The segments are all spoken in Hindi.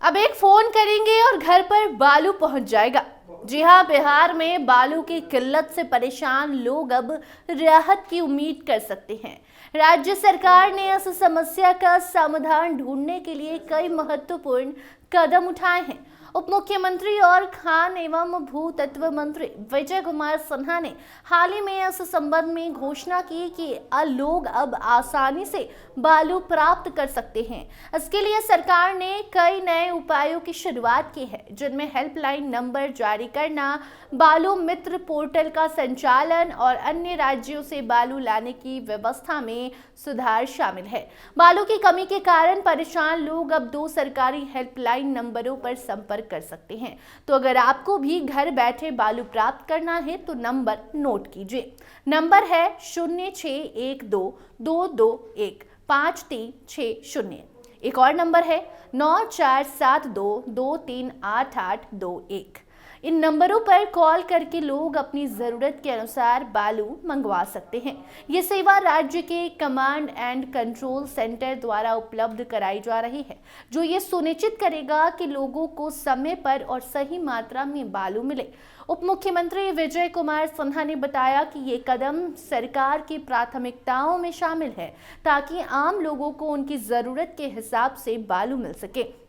अब एक फोन करेंगे और घर पर बालू पहुंच जाएगा। जी हां, बिहार में बालू की किल्लत से परेशान लोग अब राहत की उम्मीद कर सकते हैं। राज्य सरकार ने इस समस्या का समाधान ढूंढने के लिए कई महत्वपूर्ण कदम उठाए हैं। उप मुख्यमंत्री और खान एवं भू तत्व मंत्री विजय कुमार सिन्हा ने हाल ही में इस संबंध में घोषणा की कि लोग अब आसानी से बालू प्राप्त कर सकते हैं। इसके लिए सरकार ने कई नए उपायों की शुरुआत की है, जिनमें हेल्पलाइन नंबर जारी करना, बालू मित्र पोर्टल का संचालन और अन्य राज्यों से बालू लाने की व्यवस्था में सुधार शामिल है। बालू की कमी के कारण परेशान लोग अब 2 सरकारी हेल्पलाइन नंबरों पर संपर्क कर सकते हैं। तो अगर आपको भी घर बैठे बालू प्राप्त करना है तो नंबर नोट कीजिए। नंबर है 0612221536 एक और नंबर है 9472238821। इन नंबरों पर कॉल करके लोग अपनी जरूरत के अनुसार बालू मंगवा सकते हैं। ये सेवा राज्य के कमांड एंड कंट्रोल सेंटर द्वारा उपलब्ध कराई जा रही है, जो ये सुनिश्चित करेगा कि लोगों को समय पर और सही मात्रा में बालू मिले। उप मुख्यमंत्री विजय कुमार सिन्हा ने बताया कि ये कदम सरकार की प्राथमिकताओं में शामिल है, ताकि आम लोगों को उनकी जरूरत के हिसाब से बालू मिल सके।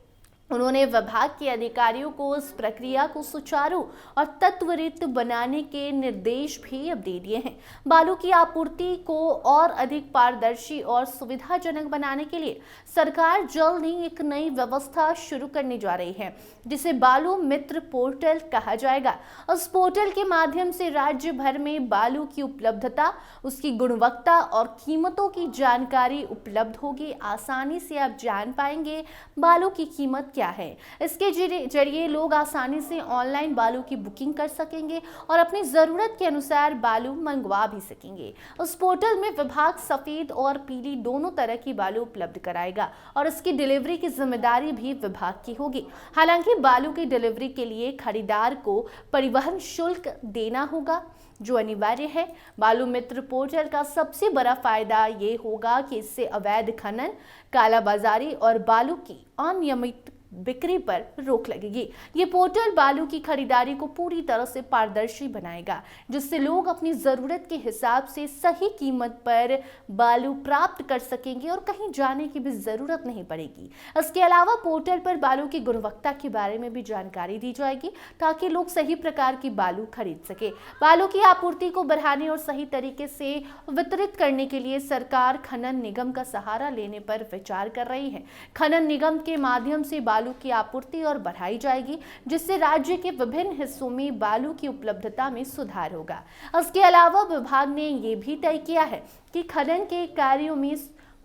उन्होंने विभाग के अधिकारियों को इस प्रक्रिया को सुचारू और त्वरित बनाने के निर्देश भी अब दे दिए हैं। बालू की आपूर्ति को और अधिक पारदर्शी और सुविधाजनक बनाने के लिए सरकार जल्द ही एक नई व्यवस्था शुरू करने जा रही है, जिसे बालू मित्र पोर्टल कहा जाएगा। उस पोर्टल के माध्यम से राज्य भर में बालू की उपलब्धता, उसकी गुणवत्ता और कीमतों की जानकारी उपलब्ध होगी। आसानी से आप जान पाएंगे बालू की कीमत क्या है। इसके जरिए लोग आसानी से ऑनलाइन बालू की बुकिंग कर सकेंगे और अपनी जरूरत के अनुसार बालू मंगवा भी सकेंगे। उस पोर्टल में विभाग सफेद और पीली दोनों तरह की बालू उपलब्ध कराएगा और इसकी डिलीवरी की जिम्मेदारी भी विभाग की होगी। हालांकि बालू की डिलीवरी के लिए खरीदार को परिवहन शुल्क देना होगा, जो अनिवार्य है। बालू मित्र पोर्टल का सबसे बड़ा फायदा ये होगा कि इससे अवैध खनन, कालाबाजारी और बालू की अनियमित बिक्री पर रोक लगेगी। ये पोर्टल बालू की खरीदारी को पूरी तरह से पारदर्शी बनाएगा, जिससे लोग अपनी जरूरत के हिसाब से सही कीमत पर बालू प्राप्त कर सकेंगे और कहीं जाने की भी जरूरत नहीं पड़ेगी। इसके अलावा पोर्टल पर बालू की गुणवत्ता के बारे में भी जानकारी दी जाएगी, ताकि लोग सही प्रकार की बालू खरीद सके। बालू की आपूर्ति को बढ़ाने और सही तरीके से वितरित करने के लिए सरकार खनन निगम का सहारा लेने पर विचार कर रही है। खनन निगम के माध्यम से बालू की आपूर्ति और बढ़ाई जाएगी, जिससे राज्य के विभिन्न हिस्सों में बालू की उपलब्धता में सुधार होगा। इसके अलावा विभाग ने यह भी तय किया है कि खनन के कार्यों में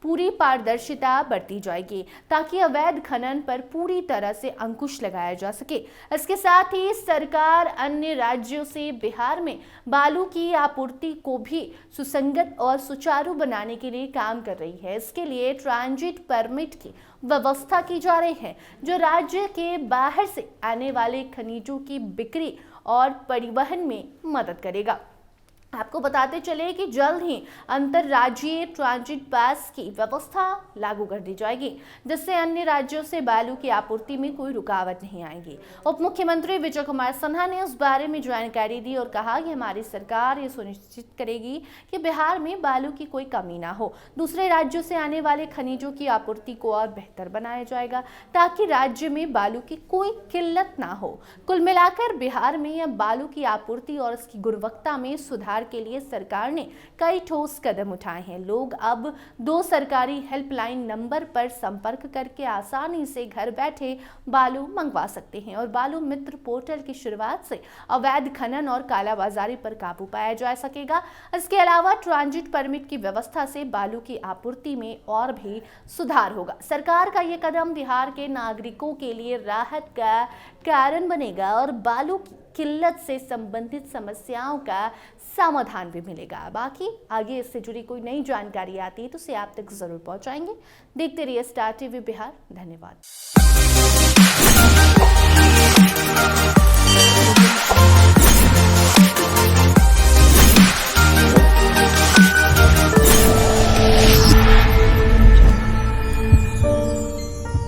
पूरी पारदर्शिता बरती जाएगी, ताकि अवैध खनन पर पूरी तरह से अंकुश लगाया जा सके। इसके साथ ही सरकार अन्य राज्यों से बिहार में बालू की आपूर्ति को भी सुसंगत और सुचारू बनाने के लिए काम कर रही है। इसके लिए ट्रांजिट परमिट की व्यवस्था की जा रही है, जो राज्य के बाहर से आने वाले खनिजों की बिक्री और परिवहन में मदद करेगा। आपको बताते चले कि जल्द ही अंतरराज्यीय ट्रांजिट पास की व्यवस्था लागू कर दी जाएगी, जिससे अन्य राज्यों से बालू की आपूर्ति में कोई रुकावट नहीं आएगी। उप मुख्यमंत्री विजय कुमार सिन्हा ने उस बारे में जानकारी दी और कहा कि हमारी सरकार ये सुनिश्चित करेगी कि बिहार में बालू की कोई कमी ना हो। दूसरे राज्यों से आने वाले खनिजों की आपूर्ति को और बेहतर बनाया जाएगा, ताकि राज्य में बालू की कोई किल्लत ना हो। कुल मिलाकर बिहार में अब बालू की आपूर्ति और इसकी गुणवत्ता में सुधार के लिए सरकार ने कई ठोस कदम उठाए हैं। लोग अब 2 सरकारी हेल्पलाइन नंबर पर संपर्क करके आसानी से घर बैठे बालू मंगवा सकते हैं और बालू मित्र पोर्टल की शुरुआत से अवैध खनन और कालाबाजारी पर काबू पाया जा सकेगा। इसके अलावा ट्रांजिट परमिट की व्यवस्था से बालू की आपूर्ति में और भी सुधार होगा। सरकार का यह कदम बिहार के नागरिकों के लिए राहत का कारण बनेगा और बालू की किल्लत से संबंधित समस्याओं का समाधान भी मिलेगा। बाकी आगे इससे जुड़ी कोई नई जानकारी आती है तो उसे आप तक जरूर पहुंचाएंगे। देखते रहिए स्टार टीवी बिहार। धन्यवाद।